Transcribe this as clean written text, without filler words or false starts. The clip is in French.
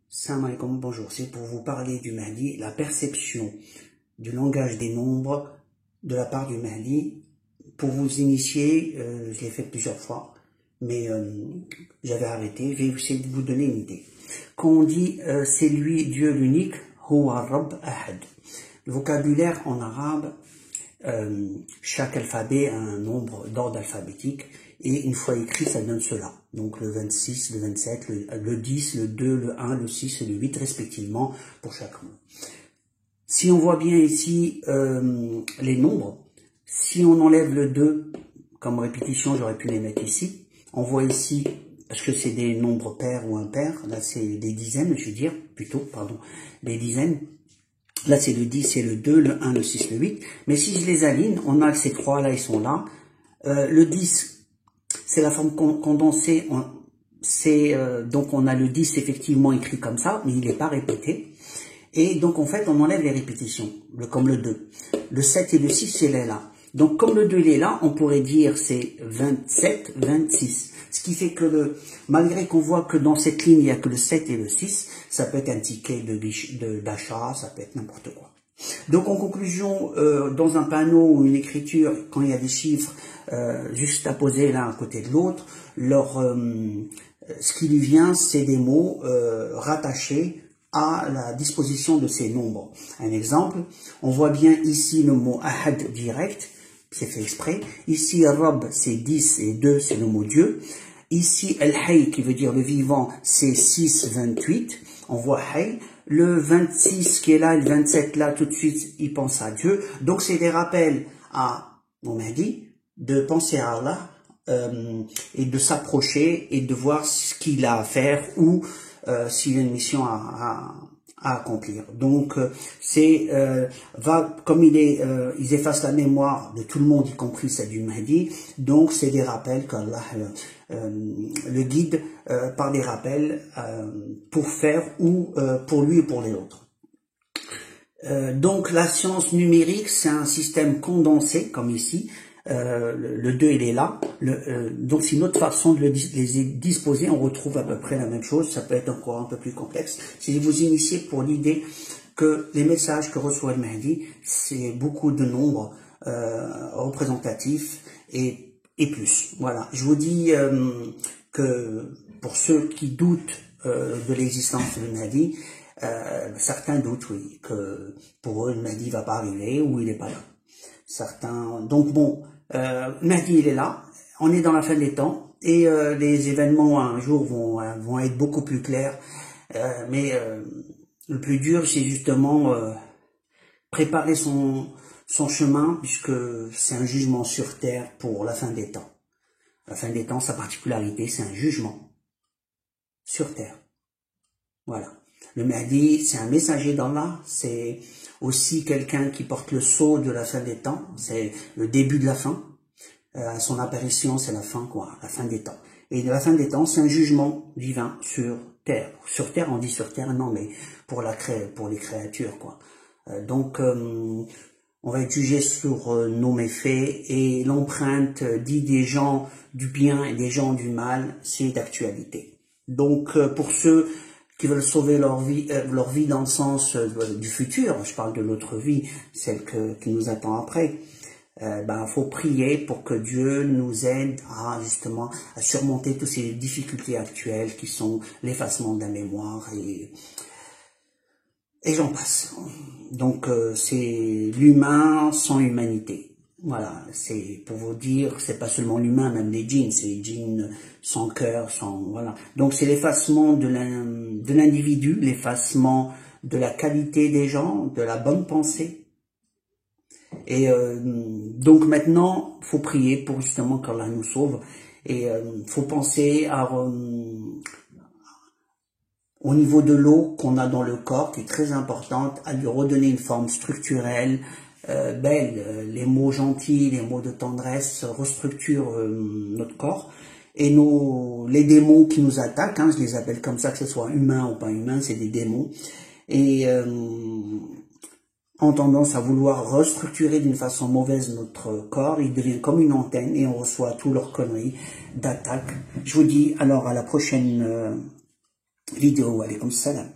Salam alaikum, bonjour, c'est pour vous parler du Mahdi, la perception du langage des nombres de la part du Mahdi. Pour vous initier, je l'ai fait plusieurs fois, mais j'avais arrêté, je vais essayer de vous donner une idée. Quand on dit c'est lui Dieu l'unique, Huwa Rabb Ahad. Le vocabulaire en arabe, chaque alphabet a un nombre d'ordre alphabétique et une fois écrit ça donne cela. Donc le 26, le 27, le 10, le 2, le 1, le 6 et le 8 respectivement pour chaque mot. Si on voit bien ici les nombres, si on enlève le 2 comme répétition, j'aurais pu les mettre ici. On voit ici, parce que c'est des nombres pairs ou impairs, là c'est des dizaines, je veux dire, plutôt, pardon, des dizaines. Là, c'est le 10, c'est le 2, le 1, le 6, le 8. Mais si je les aligne, on a ces trois-là, ils sont là. Le 10, c'est la forme condensée. Donc, on a le 10 effectivement écrit comme ça, mais il n'est pas répété. Et donc, en fait, on enlève les répétitions, comme le 2. Le 7 et le 6, il est là. Donc, comme le 2, il est là, on pourrait dire c'est 27, 26. Ce qui fait que malgré qu'on voit que dans cette ligne, il n'y a que le 7 et le 6, ça peut être un ticket d'achat, ça peut être n'importe quoi. Donc, en conclusion, dans un panneau ou une écriture, quand il y a des chiffres juste à poser l'un à côté de l'autre, ce qui lui vient, c'est des mots rattachés à la disposition de ces nombres. Un exemple, on voit bien ici le mot ahad direct, c'est fait exprès. Ici, Rab, c'est 10 et 2, c'est le mot Dieu. Ici, Al-Hayy, qui veut dire le vivant, c'est 6, 28. On voit Hayy. Le 26 qui est là, le 27 là, tout de suite, il pense à Dieu. Donc, c'est des rappels à Mahdi de penser à Allah et de s'approcher et de voir ce qu'il a à faire ou s'il a une mission à accomplir. Donc comme ils effacent la mémoire de tout le monde, y compris celle du Mahdi. Donc c'est des rappels qu'Allah le guide par des rappels pour faire ou pour lui et pour les autres. Donc la science numérique, c'est un système condensé comme ici. Le 2 il est là, donc c'est une autre façon de les disposer, on retrouve à peu près la même chose, ça peut être encore un peu plus complexe. Si vous initiez pour l'idée que les messages que reçoit le Mahdi, c'est beaucoup de nombres représentatifs et plus. Voilà, je vous dis que pour ceux qui doutent de l'existence du Mahdi, certains doutent, oui, que pour eux le Mahdi va pas arriver ou il n'est pas là. Certains, donc bon, Mahdi il est là, on est dans la fin des temps et les événements un jour vont être beaucoup plus clairs, mais le plus dur c'est justement préparer son chemin puisque c'est un jugement sur terre pour la fin des temps. La fin des temps, sa particularité, c'est un jugement sur terre. Voilà. Le Mahdi, c'est un messager d'Allah, c'est aussi quelqu'un qui porte le sceau de la fin des temps, c'est le début de la fin. Son apparition, c'est la fin, quoi, la fin des temps. Et la fin des temps, c'est un jugement divin sur terre. Sur terre, on dit sur terre, non, mais pour les créatures, quoi. Donc, on va être jugé sur nos méfaits et l'empreinte dit des gens du bien et des gens du mal, c'est d'actualité. Donc, pour ceux qui veulent sauver leur vie dans le sens du futur, je parle de l'autre vie, celle qui nous attend après, faut prier pour que Dieu nous aide à justement à surmonter toutes ces difficultés actuelles qui sont l'effacement de la mémoire et j'en passe. Donc c'est l'humain sans humanité. Voilà, c'est pour vous dire, c'est pas seulement l'humain, même les djinns, c'est les djinns sans cœur, voilà. Donc c'est l'effacement de l'individu, l'effacement de la qualité des gens, de la bonne pensée. Et donc maintenant, faut prier pour justement qu'Allah nous sauve. Et faut penser au niveau de l'eau qu'on a dans le corps, qui est très importante, à lui redonner une forme structurelle, belle. Les mots gentils, les mots de tendresse restructurent notre corps. Et les démons qui nous attaquent, je les appelle comme ça, que ce soit humain ou pas humain, c'est des démons. Et ont tendance à vouloir restructurer d'une façon mauvaise notre corps, il devient comme une antenne et on reçoit toutes leurs conneries d'attaque. Je vous dis alors à la prochaine vidéo. Alaykoum salam.